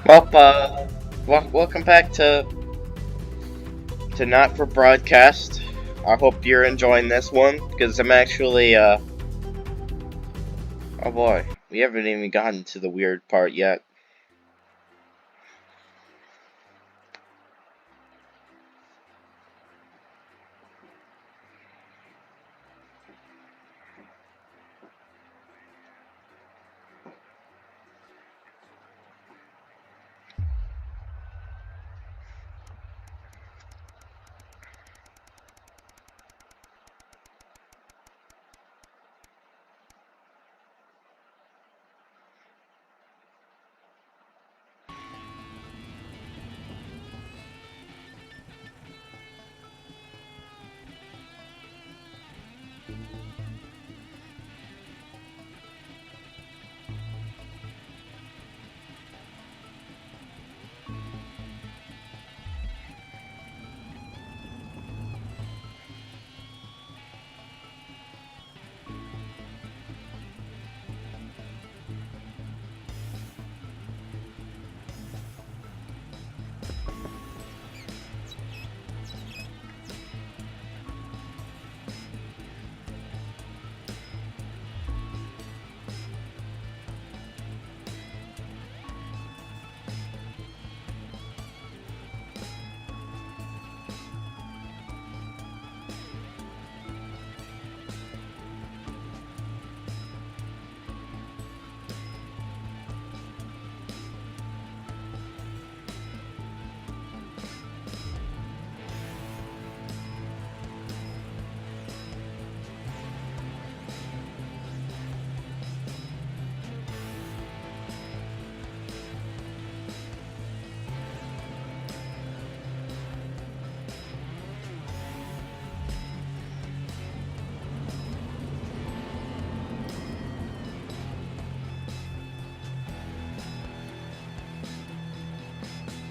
Well, welcome back to Not for Broadcast. I hope you're enjoying this one because I'm actually oh boy, we haven't even gotten to the weird part yet.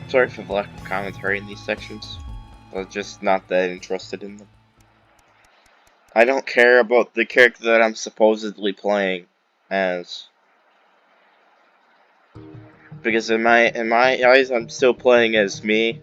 Sorry for the lack of commentary in these sections. I was just not that interested in them. I don't care about the character that I'm supposedly playing as. Because in my eyes I'm still playing as me.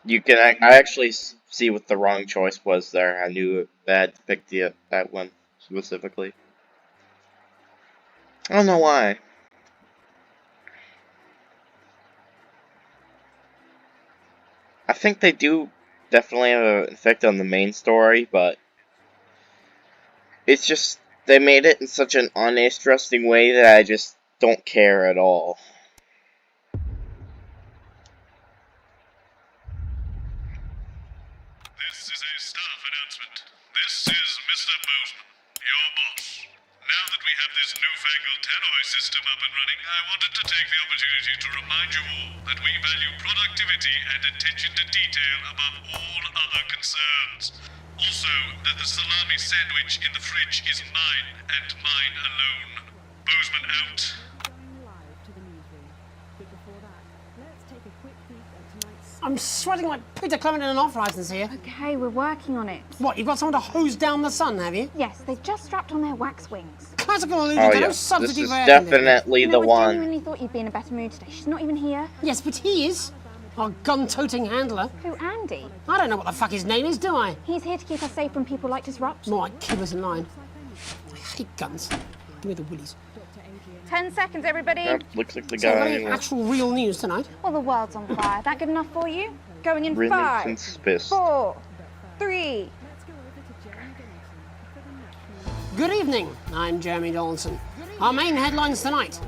You can I actually see what the wrong choice was there. I knew I had to pick that one specifically. I don't know why. I think they do definitely have an effect on the main story, but it's just they made it in such an uninteresting way that I just don't care at all. This is a staff announcement. This is Mr. Bozeman, your boss. Now that we have this newfangled tannoy system up and running, I wanted to take the opportunity to remind you all that we value productivity and attention to detail above all other concerns. Also, that the salami sandwich in the fridge is mine and mine alone. Bozeman out. I'm sweating like Peter Clement in an off-licence here. Okay, we're working on it. What, you've got someone to hose down the sun, have you? Yes, they've just strapped on their wax wings. Classical allusion Oh to no yeah, substitute this is for air conditioning. definitely the I one. genuinely thought you'd be in a better mood today. She's not even here. Yes, but he is. Our gun-toting handler. Who, Andy? I don't know what the fuck his name is, do I? He's here to keep us safe from people like Disrupt. More like keep us in line. I hate guns. Give me the willies. 10 seconds, everybody. Yep, looks like the So, guy any actual real news tonight? Well, the world's on fire. That good enough for you? Going in Remington's 5, fist. 4, 3. Good evening, I'm Jeremy Donaldson. Our main headlines tonight.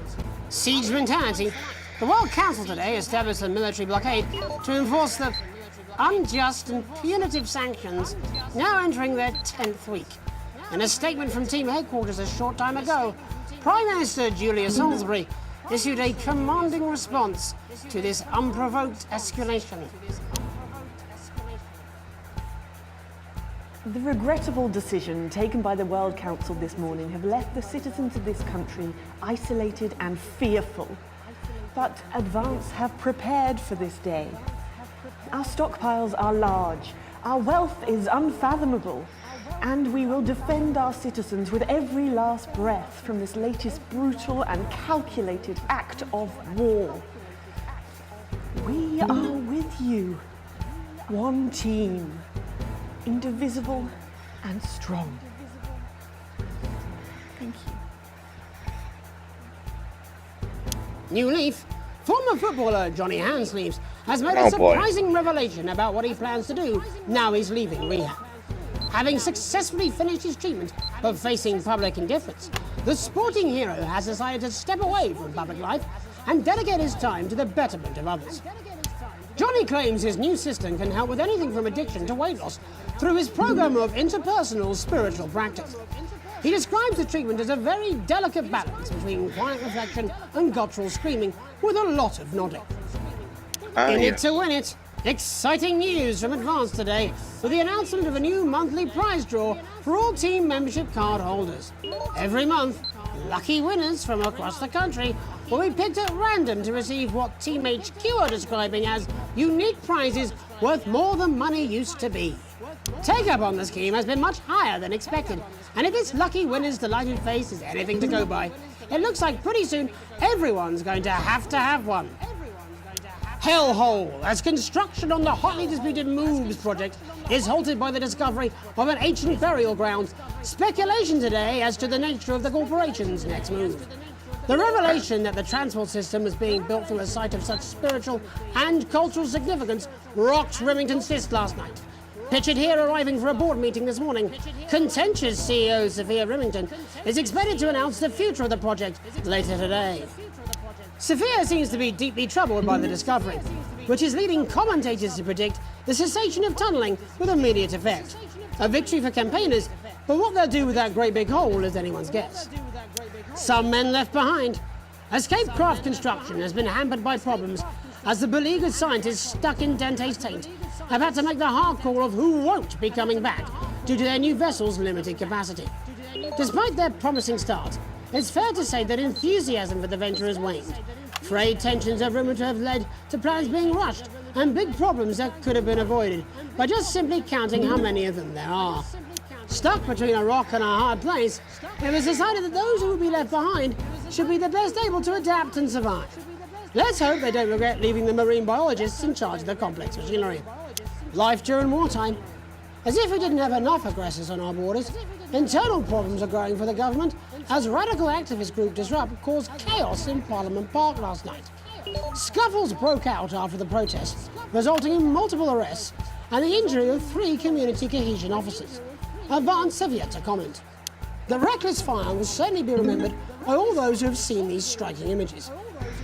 Siege mentality. The World Council today established a military blockade to enforce the unjust and punitive sanctions now entering their 10th week. In a statement from team headquarters a short time ago, Prime Minister Julia Salisbury issued a commanding response to this unprovoked escalation. The regrettable decision taken by the World Council this morning have left the citizens of this country isolated and fearful. But Advance have prepared for this day. Our stockpiles are large, our wealth is unfathomable, and we will defend our citizens with every last breath from this latest brutal and calculated act of war. We are with you, one team, indivisible and strong. Thank you. New Leaf, former footballer Johnny Handsleeves has made a Oh, boy. surprising revelation about what he plans to do now he's leaving rehab. Having successfully finished his treatment but facing public indifference, the sporting hero has decided to step away from public life and dedicate his time to the betterment of others. Johnny claims his new system can help with anything from addiction to weight loss through his program of interpersonal spiritual practice. He describes the treatment as a very delicate balance between quiet reflection and guttural screaming with a lot of nodding. In it to win it, exciting news from Advance today with the announcement of a new monthly prize draw for all team membership card holders. Every month, lucky winners from across the country will be picked at random to receive what Team HQ are describing as unique prizes worth more than money used to be. Take-up on the scheme has been much higher than expected, and if this lucky winner's delighted face is anything to go by, it looks like pretty soon everyone's going to have one. Hellhole, as construction on the hotly disputed Moves project is halted by the discovery of an ancient burial ground. Speculation today as to the nature of the corporation's next move. The revelation that the transport system is being built through a site of such spiritual and cultural significance rocked Remington's fist last night. Pictured here arriving for a board meeting this morning, contentious CEO Sophia Remington is expected to announce the future of the project later today. Sophia seems to be deeply troubled by the discovery, which is leading commentators to predict the cessation of tunnelling with immediate effect. A victory for campaigners, but what they'll do with that great big hole is anyone's guess. Some men left behind. Escape craft construction has been hampered by problems as the beleaguered scientists stuck in Dante's taint have had to make the hard call of who won't be coming back due to their new vessel's limited capacity. Despite their promising start, it's fair to say that enthusiasm for the venture has waned. Frayed tensions are rumoured to have led to plans being rushed and big problems that could have been avoided by just simply counting how many of them there are. Stuck between a rock and a hard place, it was decided that those who would be left behind should be the best able to adapt and survive. Let's hope they don't regret leaving the marine biologists in charge of the complex machinery. life during wartime. As if we didn't have enough aggressors on our borders, internal problems are growing for the government as radical activist group Disrupt caused chaos in Parliament Park last night. Scuffles broke out after the protests, resulting in multiple arrests and the injury of 3 community cohesion officers. Advance have yet to comment. The reckless fire will certainly be remembered by all those who have seen these striking images.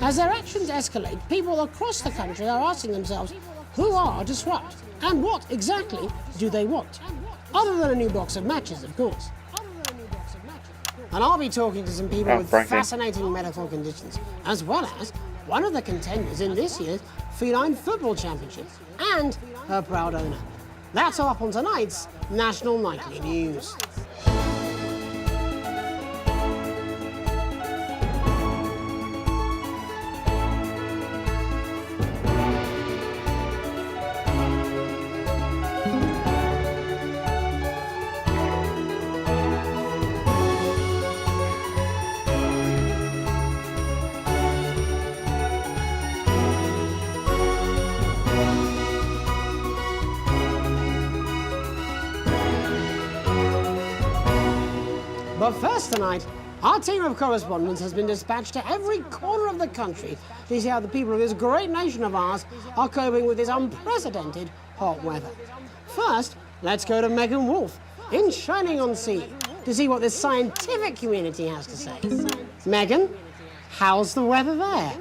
As their actions escalate, people across the country are asking themselves, who are Disrupt? And what exactly do they want? Other than a new box of matches, of course. And I'll be talking to some people with fascinating medical conditions, as well as one of the contenders in this year's Feline Football Championship, and her proud owner. That's all up on tonight's National Nightly News. But first tonight, our team of correspondents has been dispatched to every corner of the country to see how the people of this great nation of ours are coping with this unprecedented hot weather. First, let's go to Megan Wolf in Shining-on-Sea to see what the scientific community has to say. Megan, how's the weather there?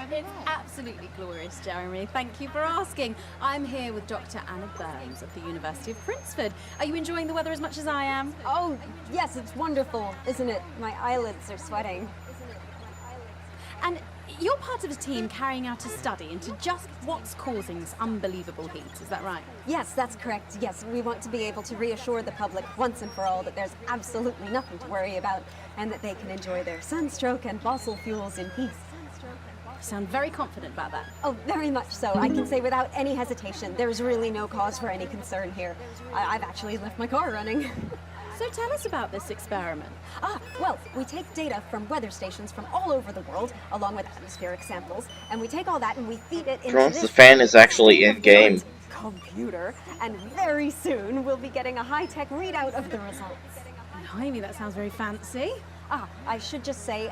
It's absolutely glorious, Jeremy. Thank you for asking. I'm here with Dr. Anna Burns at the University of Princeford. Are you enjoying the weather as much as I am? Oh, yes, it's wonderful, isn't it? My eyelids are sweating. And you're part of a team carrying out a study into just what's causing this unbelievable heat, is that right? Yes, that's correct. Yes, we want to be able to reassure the public once and for all that there's absolutely nothing to worry about and that they can enjoy their sunstroke and fossil fuels in peace. You sound very confident about that. Oh, very much so. I can say without any hesitation, there's really no cause for any concern here. I've actually left my car running. So tell us about this experiment. Well, we take data from weather stations from all over the world, along with atmospheric samples, and we take all that and we feed it into Drones, this the fan is actually in game. computer, and very soon we'll be getting a high-tech readout of the results. Blimey, that sounds very fancy. I should just say,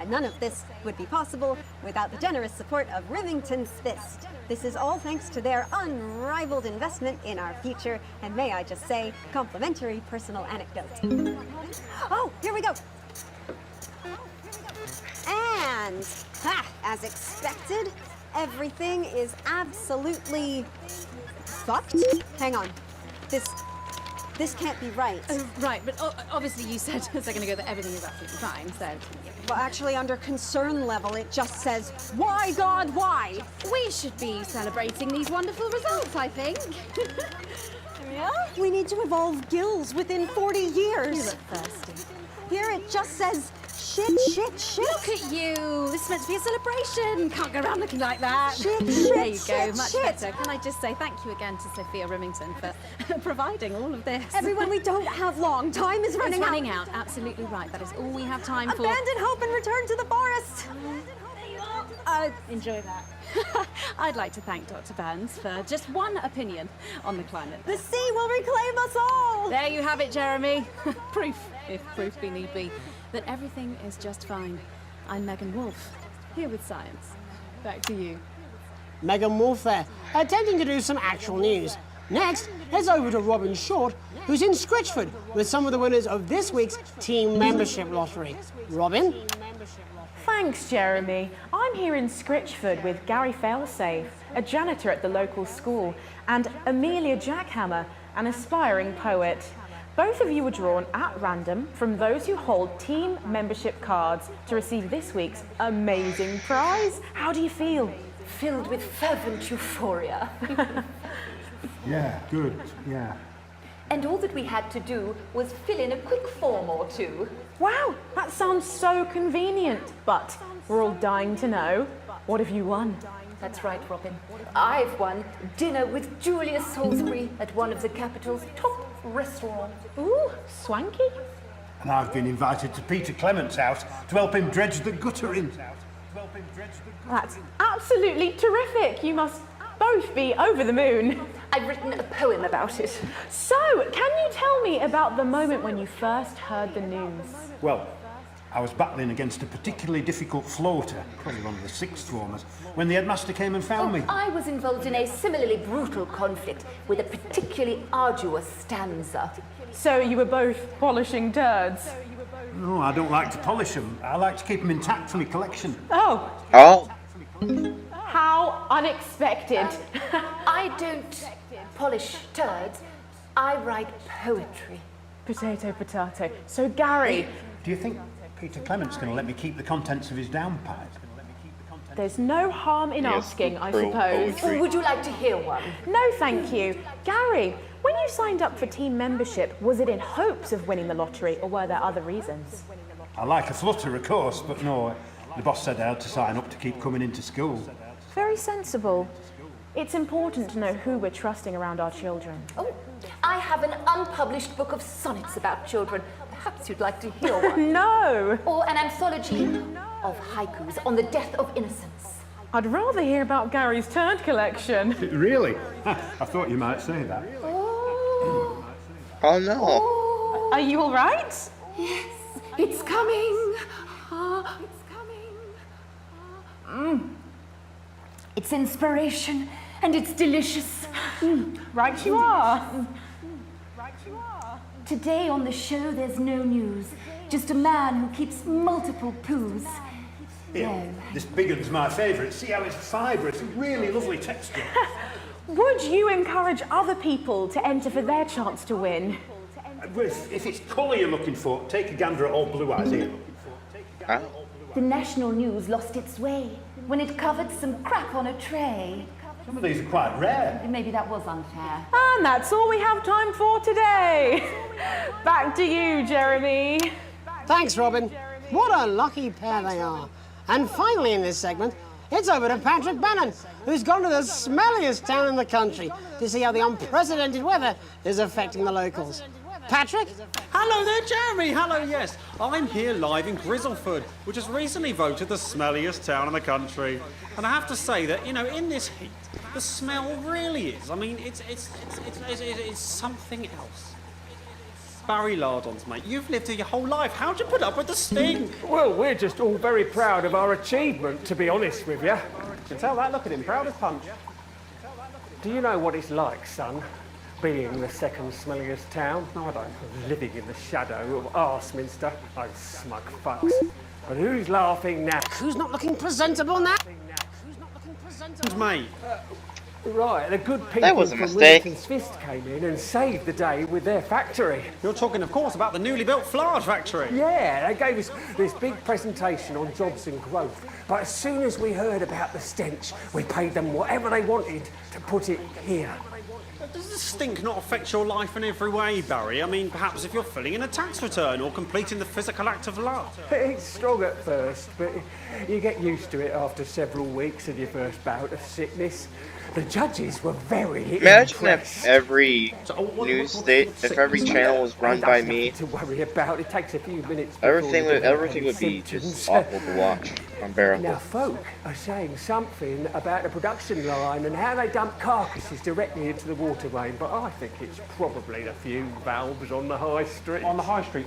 none of this would be possible without the generous support of Remington's Fist. This is all thanks to their unrivaled investment in our future, and may I just say, complimentary personal anecdote. Oh, here we go. And, as expected, everything is absolutely fucked. Hang on. This can't be right. Right, but obviously you said a second ago that everything is absolutely fine, so... Well, actually, under concern level, it just says, why, God, why? We should be celebrating these wonderful results, I think. Yeah? We need to evolve gills within 40 years. You look thirsty. Here it just says, shit. Look at you. This is meant to be a celebration. Can't go around looking like that. Shit, there you go, much shit. better. Can I just say thank you again to Sophia Remington for providing all of this. Everyone, we don't have long. Time is running It's running out. Absolutely right. That is all we have time for. Abandon hope and return to the forest. Enjoy that. I'd like to thank Dr. Burns for just one opinion on the climate. The sea will reclaim us all. There you have it, Jeremy. Proof, if proof be need be, that everything is just fine. I'm Megan Wolf, here with science. Back to you. Megan Wolf there, attempting to do some actual news. Next, heads over to Robin Short, who's in Scritchford with some of the winners of this week's team membership lottery. Robin? Thanks, Jeremy. I'm here in Scritchford with Gary Failsafe, a janitor at the local school, and Amelia Jackhammer, an aspiring poet. Both of you were drawn at random from those who hold team membership cards to receive this week's amazing prize. How do you feel? Filled with fervent euphoria. Yeah, good, yeah. And all that we had to do was fill in a quick form or two. Wow, that sounds so convenient. But we're all dying to know, what have you won? That's right, Robin. I've won dinner with Julius Salisbury at one of the capital's top restaurants. Ooh, swanky. And I've been invited to Peter Clement's house to help him dredge the gutter in. That's absolutely terrific. You must both be over the moon. I've written a poem about it. So, can you tell me about the moment when you first heard the news? Well, I was battling against a particularly difficult floater, probably one of the sixth formers, when the headmaster came and found me. I was involved in a similarly brutal conflict with a particularly arduous stanza. So you were both polishing turds? No, I don't like to polish them. I like to keep them intact for my collection. Oh. Oh. How unexpected. I don't polish turds. I write poetry. Potato, potato. So, Gary... Do you think Peter Clement's going to let me keep the contents of his downpipe? There's no harm in asking, I suppose. Poetry. Would you like to hear one? No, thank you. Gary, when you signed up for team membership, was it in hopes of winning the lottery, or were there other reasons? I like a flutter, of course, but no, the boss said I had to sign up to keep coming into school. Very sensible. It's important to know who we're trusting around our children. Oh, I have an unpublished book of sonnets about children. Perhaps you'd like to hear one. No! Or an anthology of haikus on the death of innocence. I'd rather hear about Gary's turd collection. Really? I thought you might say that. Oh. Oh no. Are you all right? Yes, it's coming. It's coming. It's inspiration and it's delicious. Right you are. Today on the show there's no news. Just a man who keeps multiple poos. Here, this big one's my favourite. See how it's fibrous, really lovely texture. Would you encourage other people to enter for their chance to win? If it's colour you're looking for, take a gander at old Blue Eyes here. Huh? The national news lost its way when it covered some crap on a tray. Some of these are quite rare. Maybe that was unfair. And that's all we have time for today. Back to you, Jeremy. Thanks, Robin. What a lucky pair they are. And finally in this segment, it's over to Patrick Bannon, who's gone to the smelliest town in the country to see how the unprecedented weather is affecting the locals. Patrick? Hello there, Jeremy. Hello, yes. I'm here live in Grizzleford, which was recently voted the smelliest town in the country. And I have to say that, you know, in this heat, the smell really is. I mean, it's something else. Barry Lardons, mate, you've lived here your whole life. How'd you put up with the stink? Well, we're just all very proud of our achievement, to be honest with you. You can tell that, look at him, proud as punch. Do you know what it's like, son, being the second smelliest town? No, I don't. Living in the shadow of Arseminster. Those smug fucks. But who's laughing now? Who's not looking presentable now? Mate. Right, the good people That was a from mistake. Remington's Fist came in and saved the day with their factory. You're talking, of course, about the newly built flour factory. Yeah, they gave us this big presentation on jobs and growth. But as soon as we heard about the stench, we paid them whatever they wanted to put it here. Does the stink not affect your life in every way, Barry? I mean, perhaps if you're filling in a tax return or completing the physical act of love. It's strong at first, but you get used to it after several weeks of your first bout of sickness. The judges were very Imagine impressed. if every news state, if every channel was run by me, To worry about. It takes a few minutes. before everything you would develop be symptoms. just awful to watch, unbearable. Now, folk are saying something about the production line and how they dump carcasses directly into the water main, but I think it's probably the fume valves on the high street. On the high street.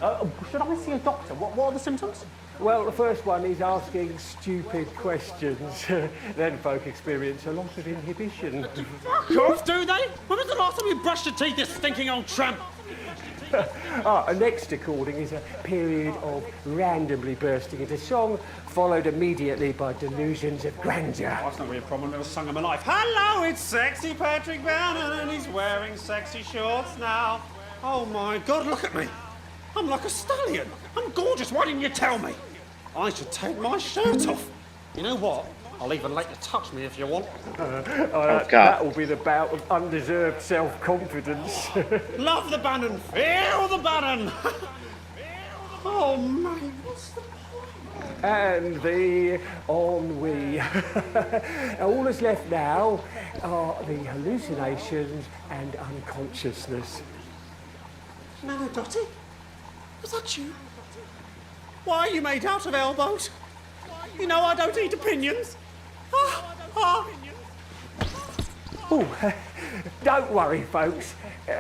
Should I see a doctor? What are the symptoms? Well, the first one is asking stupid questions. Then folk experience a lot of inhibition. Fuck off, do they? When was the last time you brushed your teeth, you stinking old tramp? Next recording is a period of randomly bursting into song, followed immediately by delusions of grandeur. That's not really a problem. I've never sung in my life. Hello, it's sexy Patrick Bannon, and he's wearing sexy shorts now. Oh my God, look at me. I'm like a stallion. I'm gorgeous. Why didn't you tell me? I should take my shirt off. You know what? I'll even let you touch me if you want. God. That will be the bout of undeserved self-confidence. Love the Bannon. Feel the Bannon. Oh, man. What's the And the ennui. All that's left now are the hallucinations and unconsciousness. Nana Dottie? Was that you? Why are you made out of elbows? You know I don't eat opinions. Oh, don't worry, folks.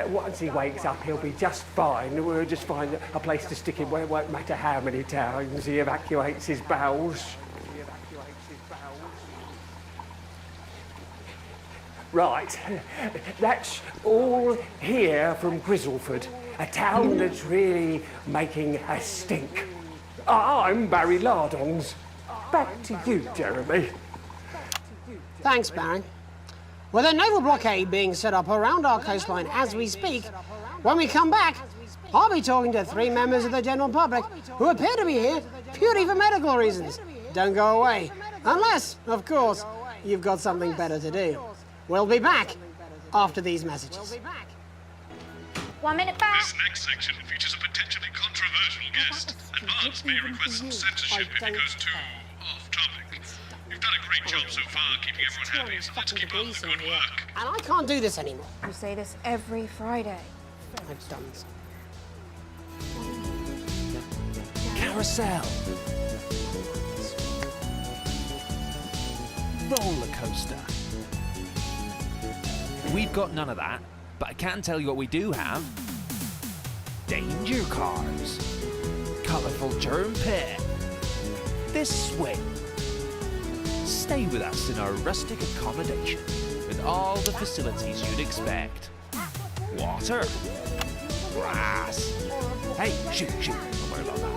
Once he wakes up, he'll be just fine. We'll just find a place to stick him where it won't matter how many times he evacuates his bowels. Right, that's all here from Grizzleford, a town that's really making a stink. I'm Barry Lardons. Back to you, Jeremy. Thanks, Barry. With a naval blockade being set up around our coastline as we speak, when we come back, I'll be talking to 3 members of the general public who appear to be here purely for medical reasons. Don't go away. Unless, of course, you've got something better to do. We'll be back after these messages. 1 minute back. This next section features a potentially controversial guest. Advance may request some censorship if it goes too off-topic. You've done a great job so far keeping everyone happy, so let's keep up the good work. And I can't do this anymore. You say this every Friday. I've done this. Carousel. Roller coaster. We've got none of that, but I can tell you what we do have. Danger cars. Colourful germ pit. This swing. Stay with us in our rustic accommodation with all the facilities you'd expect. Water. Grass. Hey, shoot, don't worry about that.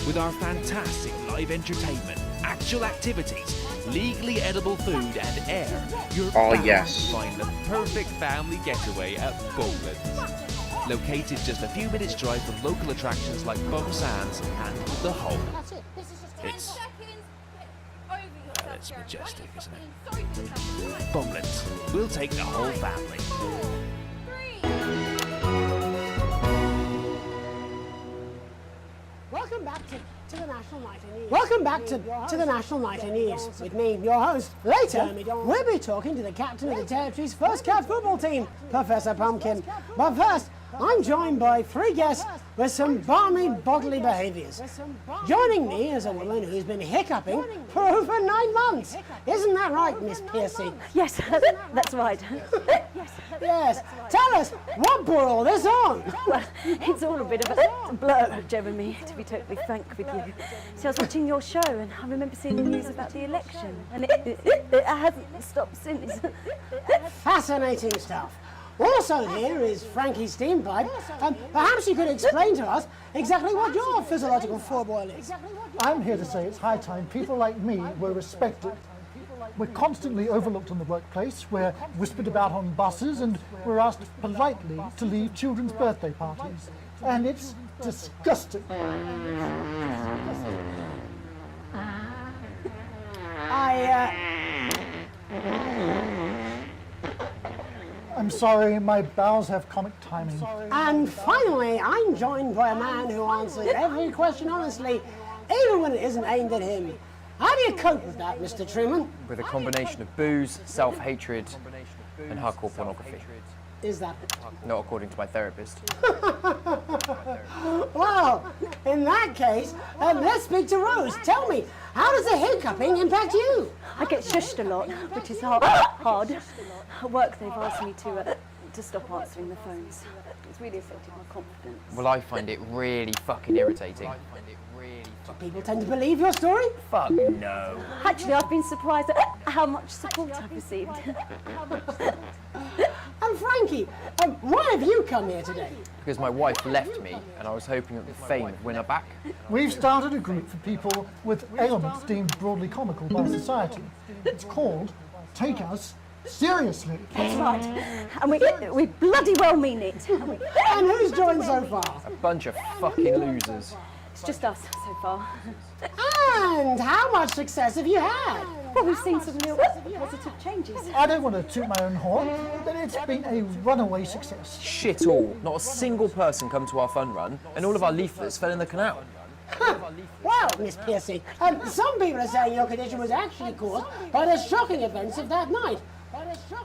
With our fantastic live entertainment, actual activities, legally edible food and air, you're bound to find the perfect family getaway at Bowlands. Located just a few minutes drive from local attractions like Bum Sands and The Hole. It's majestic, isn't it? Bumlands. We'll take the whole family. Welcome back to the National Night in News. Welcome back to the National Night in News with me, your host. Later, we'll be talking to the captain of the territory's first cat football team, Professor Pumpkin. But first, I'm joined by 3 guests with some balmy bodily behaviours. Joining me is a woman who's been hiccuping for over 9 months. Isn't that right, Miss Piercy? Yes, that's right. Yes. Tell us, what brought all this on? Well, it's all a bit of a blur, Jeremy, to be totally frank with you. See, I was watching your show and I remember seeing the news about the election, and it hasn't stopped since. Fascinating stuff. Also here is Frankie Steampipe. Perhaps you could explain to us exactly what your physiological foreboil is. I'm here to say it's high time people like me were respected. We're constantly overlooked in the workplace, we're whispered about on buses, and we're asked politely to leave children's birthday parties. And it's disgusting. I'm sorry, my bowels have comic timing. And finally, I'm joined by a man who answers every question honestly, even when it isn't aimed at him. How do you cope with that, Mr. Truman? With a combination of booze, self-hatred, and hardcore pornography. Is that? Not according to my therapist. Well, in that case, let's speak to Rose. Tell me, how does the hiccuping impact you? I get shushed a lot, which is hard. At work, they've asked me to stop answering the phones. It's really affected my confidence. Well, I find it really fucking irritating. Do people tend to believe your story? Fuck no. Actually, I've been surprised at how much support I've received. And Frankie, why have you come here today? Because my wife left me, and I was hoping that the fame would win her back. We've started a group for people with ailments deemed broadly comical by society. It's called Take Us Seriously. That's right. And we bloody well mean it. And who's joined so far? A bunch of fucking losers. It's just us so far. And how much success have you had? Well, we've seen some real positive changes. I don't want to toot my own horn, but it's been a runaway success. Shit all. Not a single person come to our fun run, and all of our leaflets fell in the canal. Well, Miss Piercy, some people are saying your condition was actually caused by the shocking events of that night.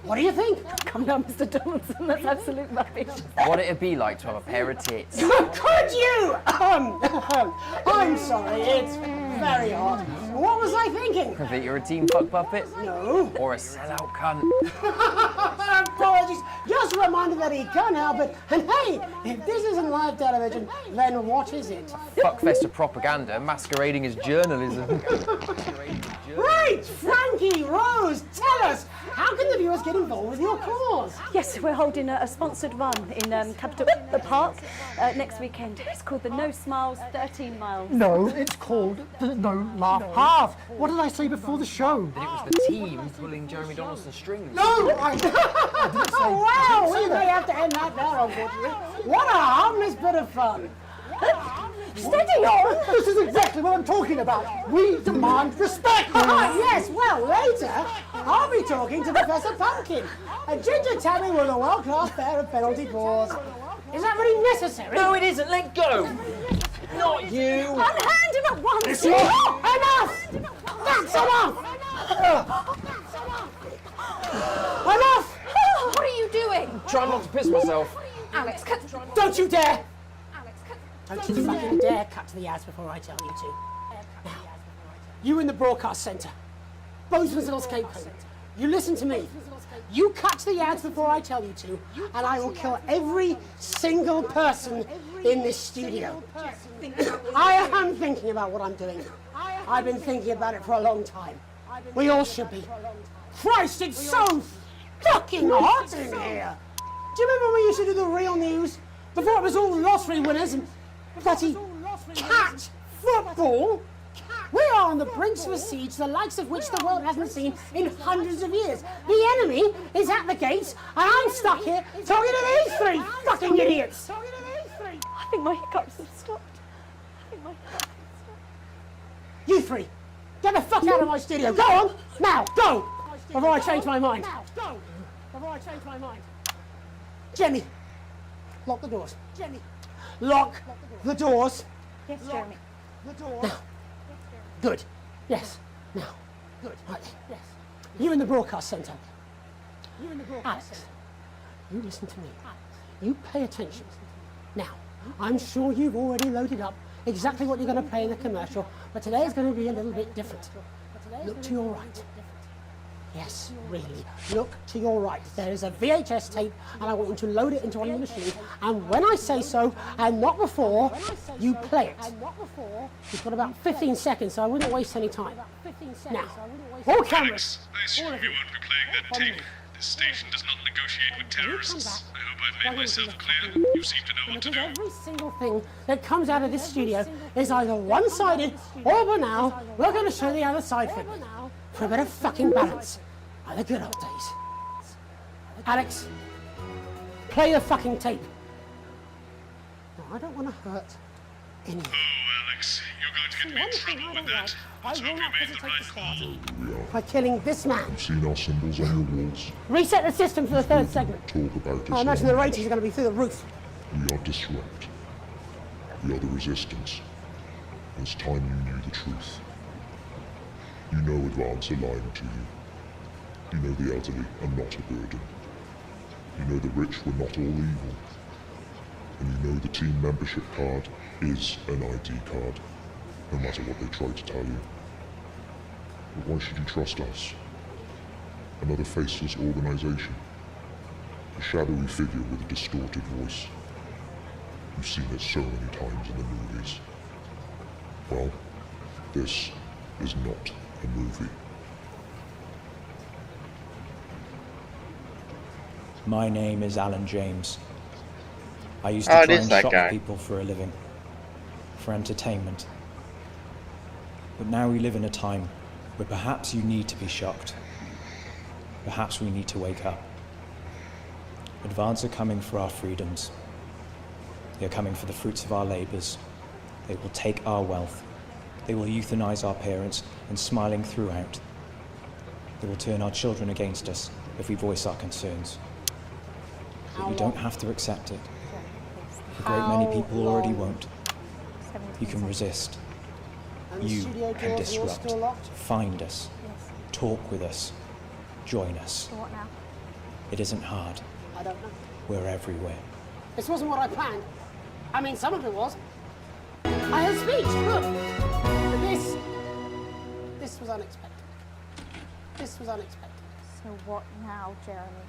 What do you think? Come down, Mr. Donaldson, that's absolute rubbish. What it'd be like to have a pair of tits. Could you? I'm sorry, it's very hot. What was I thinking? That you're a team fuck puppet? No. Or a sellout cunt? Apologies. Just a reminder that he can't help it. And hey, if this isn't live television, then what is it? Fuckfest of propaganda masquerading as journalism. Right, Frankie, Rose, tell us, how can the viewers get involved with your cause? Yes, we're holding a sponsored run in Capital Park next weekend. It's called the No Smiles 13 Miles. No, it's called the No Laugh Half. What did I say before the show? That it was the team pulling Jeremy Donaldson's strings. No, I didn't say. Oh, wow, we may have to end that there, unfortunately. What a harmless bit of fun. Steady on! This is exactly what I'm talking about. We demand respect. Yes, well, later, I'll be talking to Professor Pumpkin, a ginger tabby with a world-class pair of penalty paws. Is that really necessary? No, it isn't. Let go. Not you. Unhand him at once. Enough! That's enough! Enough! What are you doing? Try not to piss myself. Alex, cut. Don't you dare! Don't you fucking dare cut to the ads before I tell you to. Now, you in the broadcast centre, Bozeman's little scapegoat, you listen to me. You cut to the ads before I tell you to, and I will kill every single person in this studio. I am thinking about what I'm doing. I've been thinking about it for a long time. We all should be. Christ, it's so fucking hot in here. Do you remember when we used to do the real news? Before it was all lottery winners and bloody cat football? We are on the brink of a siege the likes of which the world hasn't seen in hundreds of years. The enemy is at the gates, and I'm stuck here talking to these three fucking idiots. I think my hiccups have stopped. You three, get the fuck out of my studio. Go on, now, go! Before I change my mind. Jenny, lock the doors. Lock the doors. Yes, Jeremy. Now. Good. Yes. Now. Good. Right. Yes. You in the broadcast centre. Alex, you listen to me. You pay attention. Now, I'm sure you've already loaded up exactly what you're going to play in the commercial, but today is going to be a little bit different. Look to your right. Yes, really. Look to your right. There is a VHS tape, and I want you to load it into one of the machines. And when I say so, and not before, you play it. You've got about 15 seconds, so I wouldn't waste any time. Now, all cameras. I assume you won't be playing that tape. This station does not negotiate with terrorists. I hope I've made myself clear. You seem to know what to do. Every single thing that comes out of this studio is either one-sided or banal. We're going to show the other side for a bit of fucking balance. Like the good old days. Alex, play the fucking tape. No, I don't want to hurt anyone. Oh, Alex, you're going to get me in trouble with that. Let's hope you made the right call. By killing this man. You've seen our symbols on your walls. Reset the system for the third segment. Talk about I imagine the ratings are going to be through the roof. We are disrupt. We are the resistance. It's time you knew the truth. You know Advance are lying to you. You know the elderly are not a burden. You know the rich were not all evil. And you know the team membership card is an ID card, no matter what they try to tell you. But why should you trust us? Another faceless organization. A shadowy figure with a distorted voice. You've seen it so many times in the movies. Well, this is not a movie. My name is Alan James. I used to try and shock people for a living, for entertainment. But now we live in a time where perhaps you need to be shocked. Perhaps we need to wake up. Advance are coming for our freedoms. They are coming for the fruits of our labours. They will take our wealth. They will euthanize our parents and smiling throughout. They will turn our children against us if we voice our concerns. But you don't have to accept it. A great many people already won't. You can resist. You can disrupt. Find us. Talk with us. Join us. What now? It isn't hard. I don't know. We're everywhere. This wasn't what I planned. I mean, some of it was. I had speech, look. But this was unexpected. This was unexpected. So what now, Jeremy?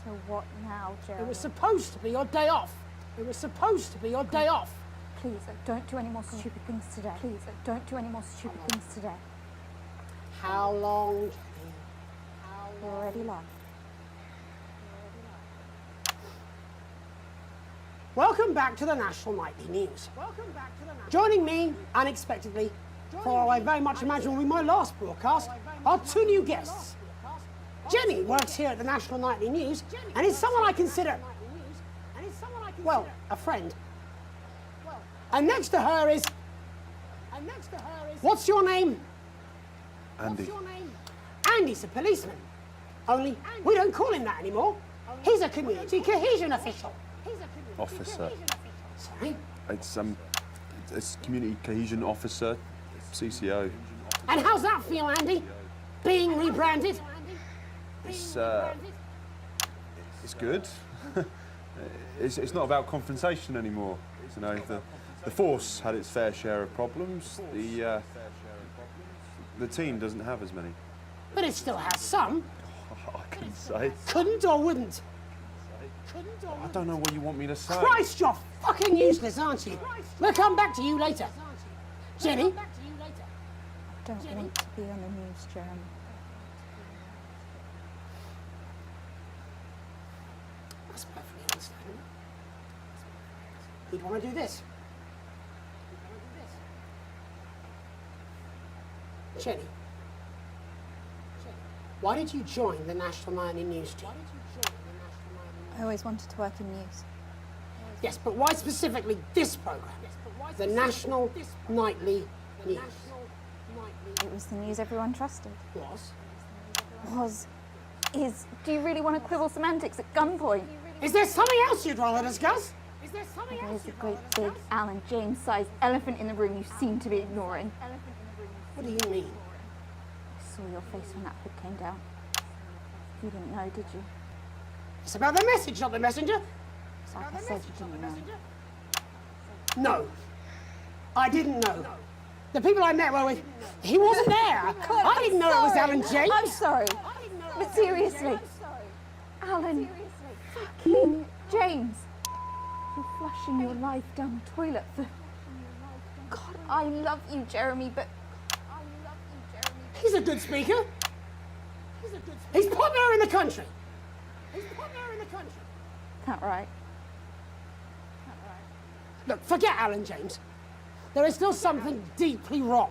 So what now, Jeremy? It was supposed to be your day off. It was supposed to be your day off. Please, don't do any more stupid things today. Please, don't do any more stupid things today. How long? You're already live. Welcome back to the National Nightly News. Joining me, unexpectedly, for I very much imagine will be my last broadcast, are two new guests. Jenny works here at the National Nightly News and is someone I consider, well, a friend. And next to her is... What's your name? Andy. Andy's a policeman. Only we don't call him that anymore. He's a community cohesion official. Officer. Sorry? It's community cohesion officer, CCO. And how's that feel, Andy? Being rebranded? It's good. it's not about confrontation anymore. You know, the force had its fair share of problems. The team doesn't have as many. But it still has some. I couldn't say. Couldn't or wouldn't? I don't know what you want me to say. Christ, you're fucking useless, aren't you? We'll come back to you later. Jenny? I don't want to be on the news, Jeremy. That's perfectly understandable. Who'd want to do this? Jenny, why did you join the National Nightly News team? I always wanted to work in news. Yes, but why specifically this program? The National Nightly News. It was the news everyone trusted. Was? Is. Do you really want to quibble semantics at gunpoint? Is there something else you'd rather discuss? There's a great big Alan James-sized elephant in the room you seem to be ignoring. What do you mean? I saw your face when that hood came down. You didn't know, did you? It's about the message, not the messenger. Like I said, you didn't know. No, I didn't know. The people I met were with, he wasn't there. I didn't know it was Alan James. I'm sorry, but seriously, Alan fucking James. You're flushing your life down the toilet for... God, I love you, Jeremy, but... He's a good speaker. He's popular in the country. That right? Look, forget Alan James. There is still something deeply wrong.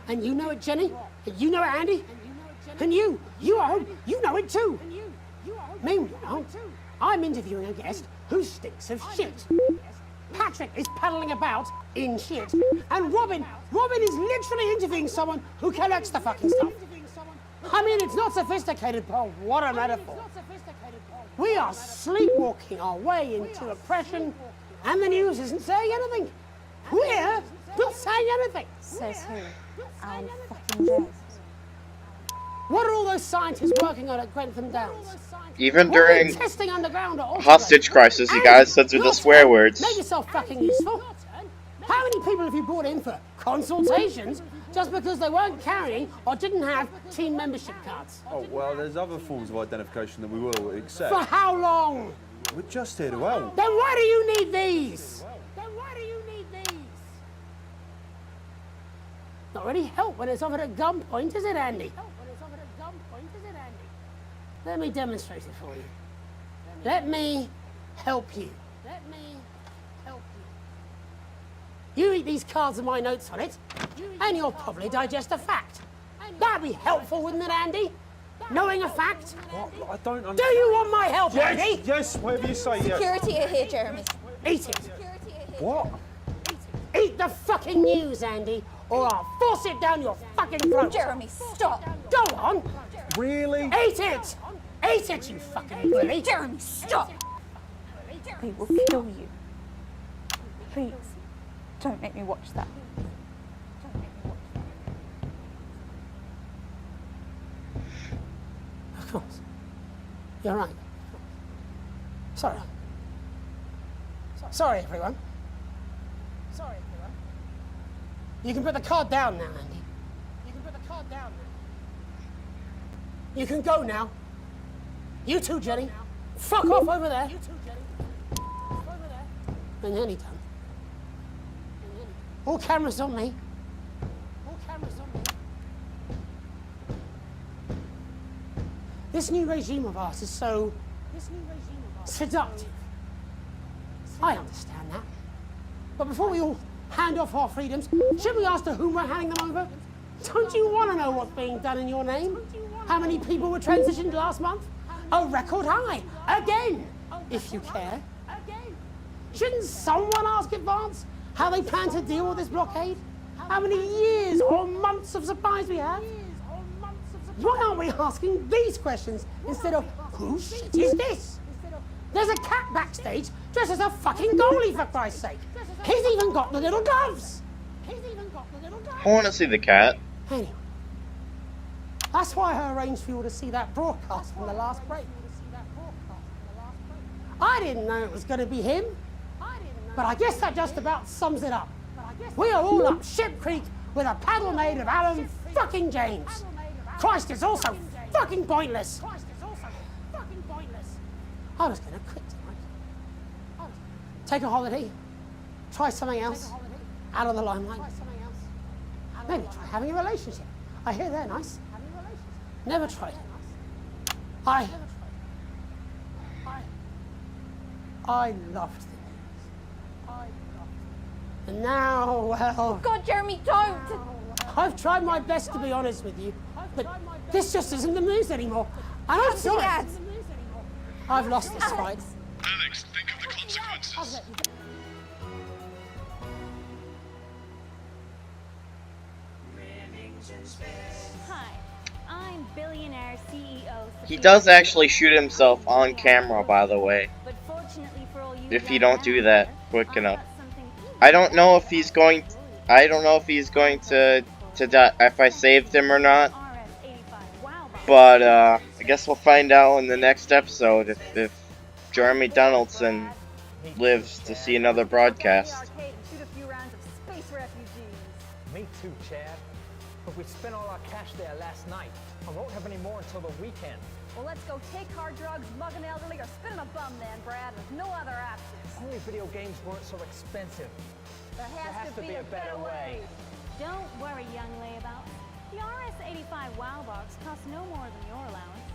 And you know it, Jenny. And you know it, Andy. And you at home, you know it too. Meanwhile, I'm interviewing a guest who stinks of shit. Patrick is paddling about in shit. And Robin is literally interviewing someone who collects the fucking stuff. I mean, it's not sophisticated, but what a metaphor. We are sleepwalking our way into oppression, and the news isn't saying anything. We're not saying anything. Says who? Alan fucking James. What are all those scientists working on at Grentham Downs? Even during testing underground at hostage crisis, you guys censor the swear words. Make yourself fucking useful. How many people have you brought in for consultations just because they weren't carrying or didn't have team membership cards? Oh, well, there's other forms of identification that we will accept. For how long? We're just here to help. Then why do you need these? Not really help when it's offered at gunpoint, is it, Andy? Let me demonstrate it for you. Let me help you. You read these cards with my notes on it, and you'll probably digest a fact. That'd be helpful, wouldn't it, Andy? Knowing a fact? What? I don't understand. Do you want my help, Yes, Andy? yes, whatever you say, yes. Security are here, Jeremy. Eat it. What? Eat the fucking news, Andy, or I'll force it down your fucking throat. Jeremy, stop. Go on. Really? Eat it. Eat it, you fucking bully. Jeremy, stop. They will kill you. Please, don't make me watch that. Of course. You're right. Sorry. Sorry, everyone. You can put the card down now, Andy. You can go now. You too, Jenny. Fuck off over there. And nearly done. All cameras on me. This new regime of ours is so seductive. I understand that. But before we all hand off our freedoms, should we ask to whom we're handing them over? Don't you want to know what's being done in your name? How many people were transitioned last month? A record high. Again, if you care. Shouldn't someone ask Advance how they plan to deal with this blockade? How many years or months of supplies we have? Why aren't we asking these questions instead of, whose shit is this? There's a cat backstage dressed as a fucking goalie, for Christ's sake. He's even got the little gloves. I want to see the cat. Anyway, that's why I arranged for you to see that broadcast from the last break. I didn't know it was going to be him, but I guess that just about sums it up. We are all up Ship Creek with a paddle made of Alan fucking James. Christ is also fucking pointless. I was going to quit tonight. Take a holiday. Try something else. Out of the limelight. Maybe try having a relationship. I hear they're nice. Never tried. I loved them. And now, well... God, Jeremy, don't! I've tried my best to be honest with you, but this just isn't the news anymore. And I'm sorry. I've lost this fight. Alex, think of the consequences. Hi, I'm billionaire CEO. He does actually shoot himself on camera, by the way. But fortunately for all you, If you don't do that quick enough. I don't know if he's going to die, if I saved him or not. But I guess we'll find out in the next episode if Jeremy Donaldson lives to see another broadcast. Me too, Chad. But we spent all our cash there last night. I won't have any more until the weekend. Well, let's go take hard drugs, mug an elderly, or spit in a bum then, Brad. There's no other options. Only video games weren't so expensive. There has to be a better way. Don't worry, young layabout. The RS-85 WOW box costs no more than your allowance.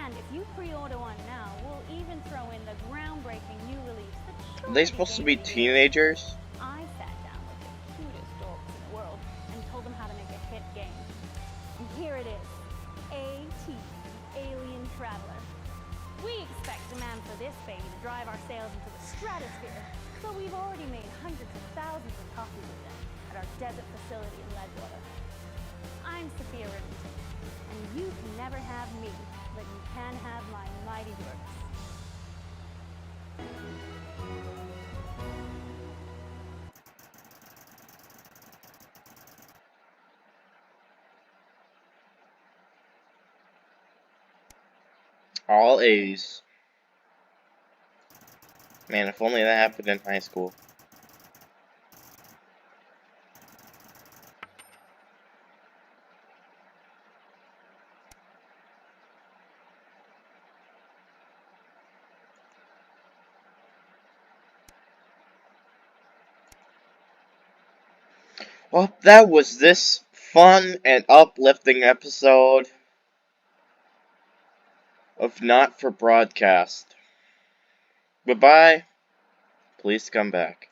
And if you pre-order one now, we'll even throw in the groundbreaking new release. Are they supposed to be teenagers? I sat down with the cutest dogs in the world and told them how to make a hit game. And here it is. AT, Alien Traveler. We expect demand for this baby to drive our sales into the stratosphere, so we've already made hundreds of thousands of copies of them at our desert facility in Leadwater. I'm Sophia Remington, and you can never have me, but you can have my mighty works. All A's. Man, if only that happened in high school. Well, that was this fun and uplifting episode of Not for Broadcast. Goodbye. Please come back.